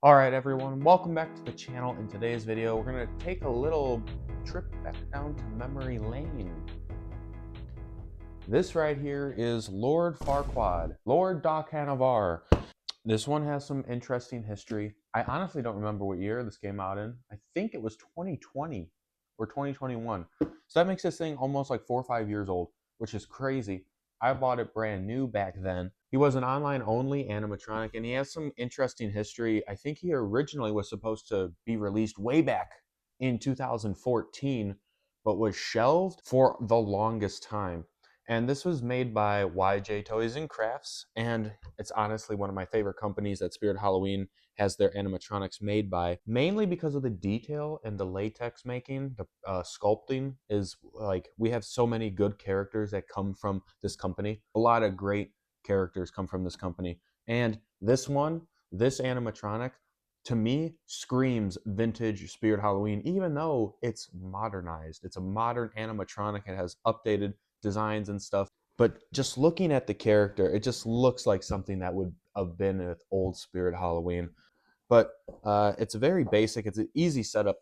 Alright everyone, welcome back to the channel. In today's video, we're going to take a little trip back down to memory lane. This right here is Lord Farquaad, Lord Dakhanavar. This one has some interesting history. I honestly don't remember what year this came out in. I think it was 2020 or 2021. So that makes this thing almost like 4 or 5 years old, which is crazy. I bought it brand new back then. He was an online only animatronic and he has some interesting history. I think he originally was supposed to be released way back in 2014, but was shelved for the longest time. And this was made by YJ Toys and Crafts, and it's honestly one of my favorite companies that Spirit Halloween has their animatronics made by, mainly because of the detail and the latex making. The sculpting is like, we have so many good characters that come from this company. A lot of great characters come from this company. And this one, this animatronic, to me, screams vintage Spirit Halloween, even though it's modernized. It's a modern animatronic. It has updated designs and stuff, but just looking at the character, it just looks like something that would have been with old Spirit Halloween. But it's very basic. It's an easy setup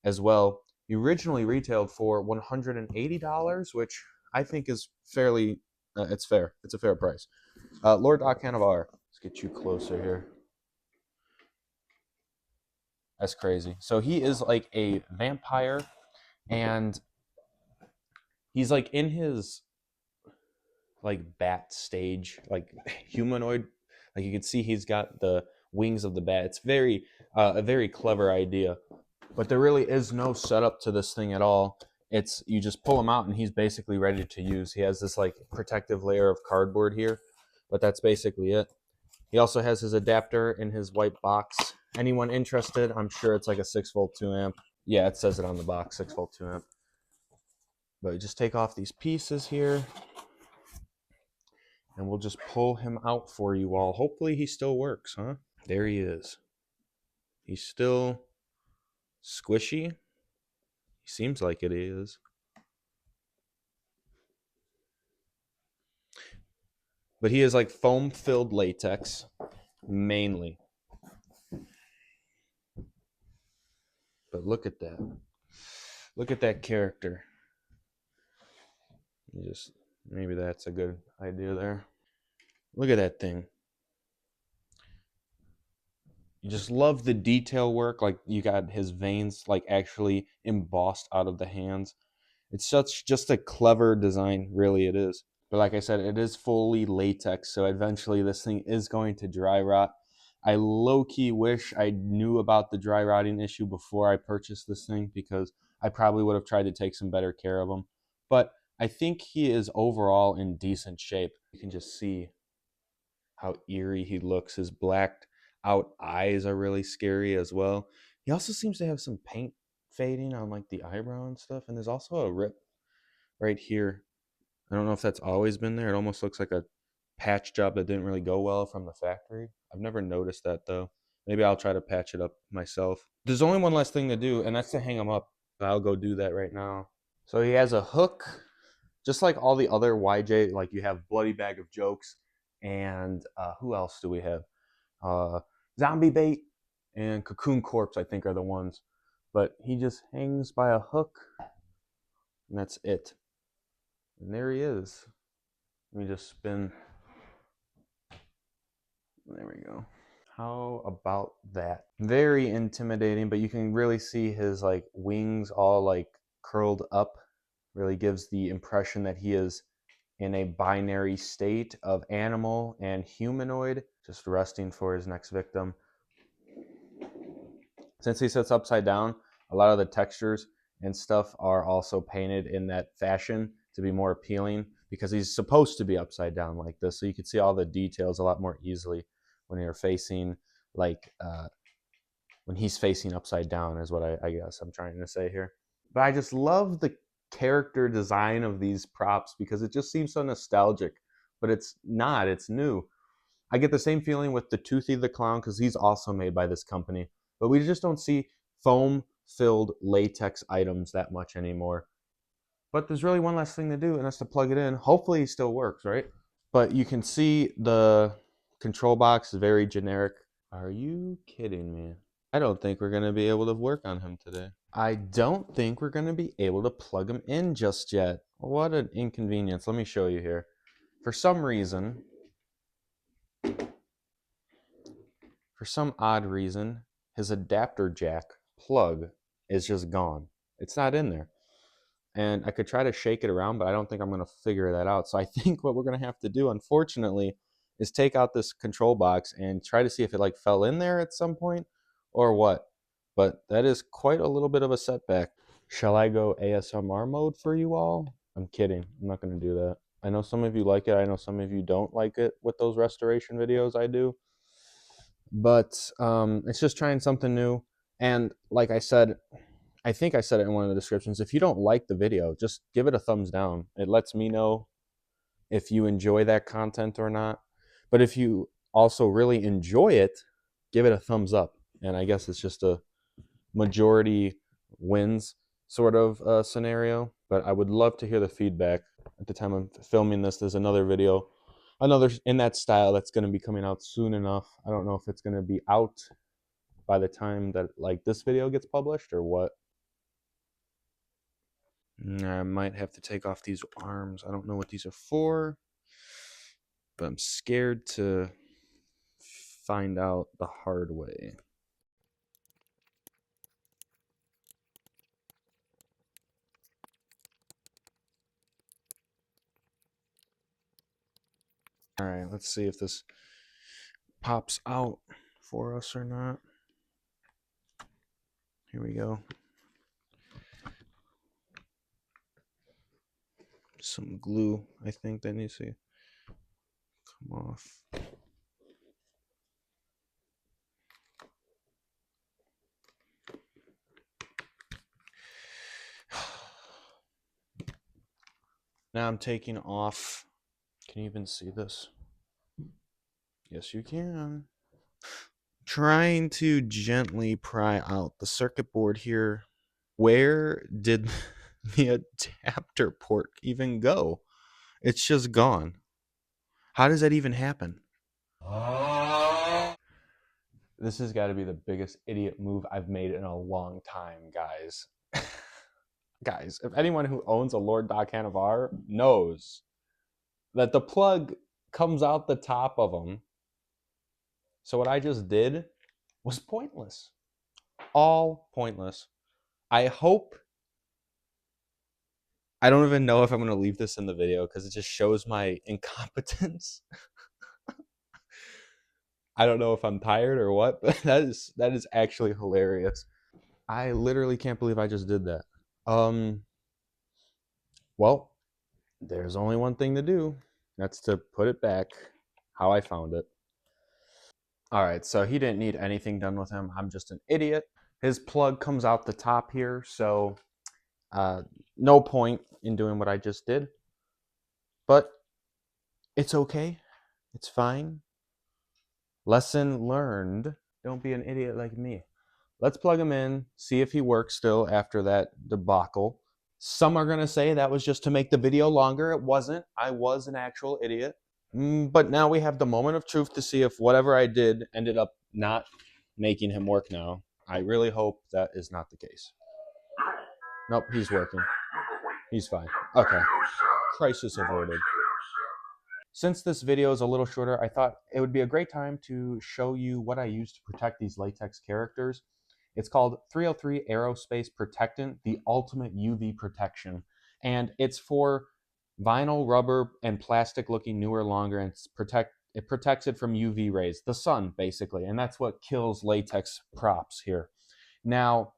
as well. He originally retailed for $180, which I think is fairly, it's fair. It's a fair price. Lord Dakhanavar, let's get you closer here. That's crazy. So he is like a vampire, and he's like in his like bat stage, like humanoid. Like you can see he's got the wings of the bat. It's very a very clever idea, but there really is no setup to this thing at all. It's, you just pull him out and he's basically ready to use. He has this like protective layer of cardboard here, but that's basically it. He also has his adapter in his white box. Anyone interested, I'm sure it's like a 6-volt 2 amp. Yeah, it says it on the box, 6-volt 2 amp. But you just take off these pieces here, and we'll just pull him out for you all. Hopefully he still works, huh? There he is. He's still squishy. He seems like it is. But he is like foam-filled latex, mainly. But look at that. Look at that character. Just, maybe that's a good idea there. Look at that thing. You just love the detail work. Like you got his veins like actually embossed out of the hands. It's such just a clever design, really it is. But like I said, it is fully latex, so eventually this thing is going to dry rot. I low-key wish I knew about the dry rotting issue before I purchased this thing, because I probably would have tried to take some better care of him. But I think he is overall in decent shape. You can just see how eerie he looks. His blacked out eyes are really scary as well. He also seems to have some paint fading on like the eyebrow and stuff, and there's also a rip right here. I don't know if that's always been there. It almost looks like a patch job that didn't really go well from the factory. I've never noticed that though. Maybe I'll try to patch it up myself. There's only one last thing to do, and that's to hang him up. I'll go do that right now. So he has a hook, just like all the other YJ. Like you have Bloody Bag of Jokes, and who else do we have? Zombie Bait and Cocoon Corpse, I think, are the ones. But he just hangs by a hook, and that's it. And there he is. Let me just spin. There we go. How about that? Very intimidating, but you can really see his like wings all like curled up. Really gives the impression that he is in a binary state of animal and humanoid, just resting for his next victim. Since he sits upside down, a lot of the textures and stuff are also painted in that fashion to be more appealing, because he's supposed to be upside down like this, so you can see all the details a lot more easily when you're facing like when he's facing upside down is what I guess I'm trying to say here. But I just love the character design of these props because it just seems so nostalgic, but it's not, it's new. I get the same feeling with the Toothy the Clown, because he's also made by this company, but we just don't see foam filled latex items that much anymore. But there's really one last thing to do, and that's to plug it in. Hopefully it still works, right? But you can see the control box is very generic. Are you kidding me? I don't think we're going to be able to work on him today. I don't think we're going to be able to plug him in just yet. What an inconvenience. Let me show you here. For some reason, for some odd reason, his adapter jack plug is just gone. It's not in there. And I could try to shake it around, but I don't think I'm going to figure that out. So I think what we're going to have to do, unfortunately, is take out this control box and try to see if it like fell in there at some point or what. But that is quite a little bit of a setback. Shall I go ASMR mode for you all? I'm kidding. I'm not going to do that. I know some of you like it. I know some of you don't like it with those restoration videos I do. But it's just trying something new. And like I said, I think I said it in one of the descriptions. If you don't like the video, just give it a thumbs down. It lets me know if you enjoy that content or not. But if you also really enjoy it, give it a thumbs up. And I guess it's just a majority wins sort of scenario. But I would love to hear the feedback. At the time I'm filming this, there's another video, another in that style that's going to be coming out soon enough. I don't know if it's going to be out by the time that like this video gets published or what. I might have to take off these arms. I don't know what these are for, but I'm scared to find out the hard way. All right, let's see if this pops out for us or not. Here we go. Some glue, I think, that needs to come off. Now I'm taking off. Can you even see this? Yes, you can. Trying to gently pry out the circuit board here. Where did the adapter port even go? It's just gone. How does that even happen? This has got to be the biggest idiot move I've made in a long time, guys. Guys, if anyone who owns a Lord Dakhanavar knows that the plug comes out the top of them. So what I just did was pointless. All pointless. I hope... I don't even know if I'm going to leave this in the video because it just shows my incompetence. I don't know if I'm tired or what, but that is actually hilarious. I literally can't believe I just did that. Well, there's only one thing to do. That's to put it back how I found it. All right, so he didn't need anything done with him. I'm just an idiot. His plug comes out the top here, so no point in doing what I just did. But it's okay. It's fine. Lesson learned. Don't be an idiot like me. Let's plug him in, see if he works still after that debacle. Some are going to say that was just to make the video longer. It wasn't. I was an actual idiot. But now we have the moment of truth to see if whatever I did ended up not making him work now. I really hope that is not the case. Nope, he's working. He's fine. Okay. Crisis averted. Since this video is a little shorter, I thought it would be a great time to show you what I use to protect these latex characters. It's called 303 Aerospace Protectant, the ultimate UV protection. And it's for vinyl, rubber, and plastic looking newer, longer, and it protects it from UV rays, the sun, basically. And that's what kills latex props here. Now,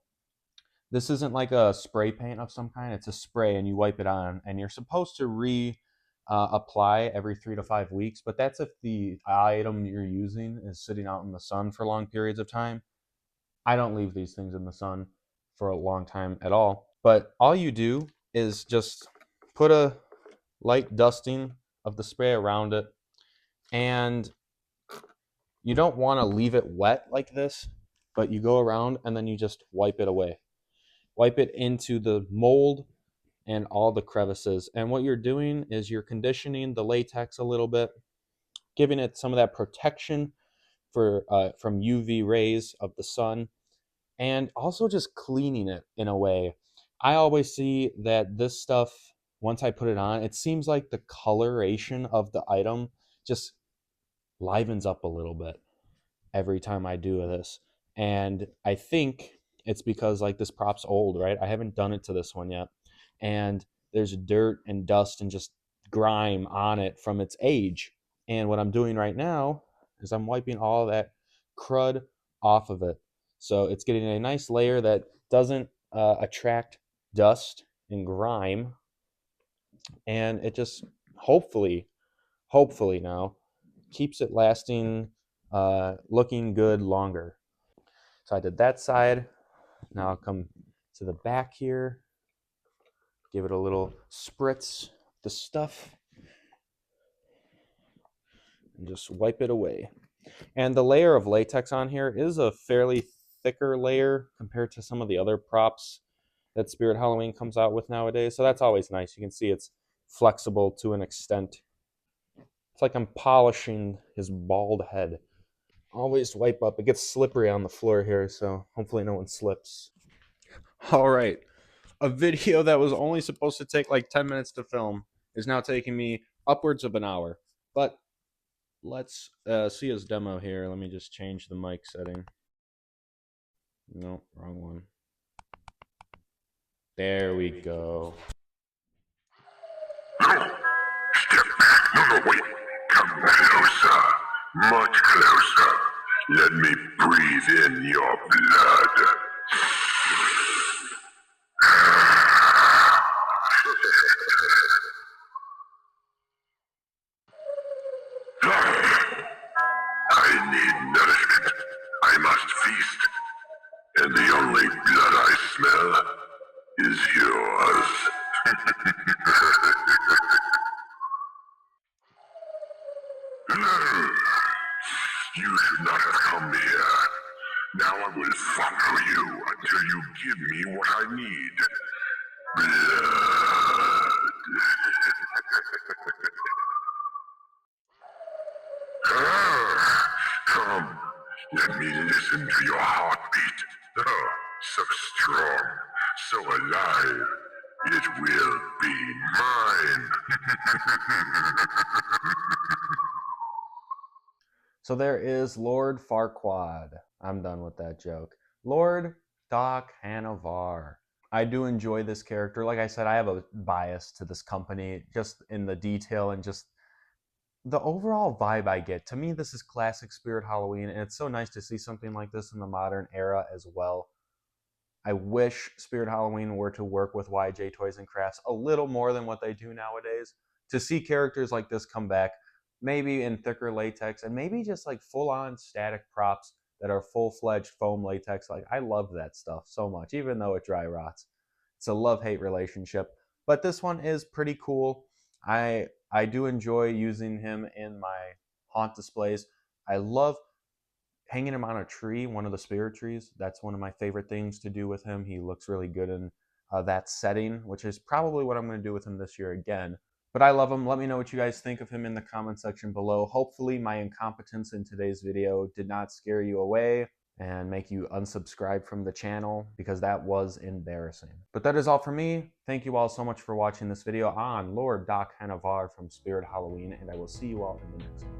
this isn't like a spray paint of some kind. It's a spray, and you wipe it on, and you're supposed to apply every 3 to 5 weeks, but that's if the item you're using is sitting out in the sun for long periods of time. I don't leave these things in the sun for a long time at all. But all you do is just put a light dusting of the spray around it, and you don't want to leave it wet like this, but you go around and then you just wipe it away. Wipe it into the mold and all the crevices. And what you're doing is you're conditioning the latex a little bit, giving it some of that protection from UV rays of the sun, and also just cleaning it in a way. I always see that this stuff, once I put it on, it seems like the coloration of the item just livens up a little bit every time I do this. And I think it's because like this prop's old, right? I haven't done it to this one yet. And there's dirt and dust and just grime on it from its age. And what I'm doing right now is I'm wiping all that crud off of it. So it's getting a nice layer that doesn't attract dust and grime. And it just hopefully now keeps it lasting, looking good longer. So I did that side. Now I'll come to the back here, give it a little spritz, the stuff, and just wipe it away. And the layer of latex on here is a fairly thicker layer compared to some of the other props that Spirit Halloween comes out with nowadays. So that's always nice. You can see it's flexible to an extent. It's like I'm polishing his bald head. Always wipe up. It gets slippery on the floor here, so hopefully no one slips. All right. A video that was only supposed to take like 10 minutes to film is now taking me upwards of an hour. But let's see his demo here. Let me just change the mic setting. No, wrong one. There we go. No, step back. No, wait. Come closer. Much closer. Let me breathe in your blood. I need nourishment. I must feast. And the only blood I smell is yours. No, you should not have come here. Now I will follow you until you give me what I need. Blood. Come, let me listen to your heartbeat. So strong, so alive. It will be mine. So there is Lord Farquaad. I'm done with that joke. Lord Dakhanavar. I do enjoy this character. Like I said, I have a bias to this company just in the detail and just the overall vibe I get. To me, this is classic Spirit Halloween, and it's so nice to see something like this in the modern era as well. I wish Spirit Halloween were to work with YJ Toys and Crafts a little more than what they do nowadays. To see characters like this come back, maybe in thicker latex, and maybe just like full-on static props that are full-fledged foam latex. Like, I love that stuff so much, even though it dry rots. It's a love-hate relationship. But this one is pretty cool. I do enjoy using him in my haunt displays. I love hanging him on a tree, one of the spirit trees. That's one of my favorite things to do with him. He looks really good in that setting, which is probably what I'm going to do with him this year again. But I love him. Let me know what you guys think of him in the comment section below. Hopefully my incompetence in today's video did not scare you away and make you unsubscribe from the channel, because that was embarrassing. But that is all for me. Thank you all so much for watching this video on Lord Dakhanavar from Spirit Halloween, and I will see you all in the next one.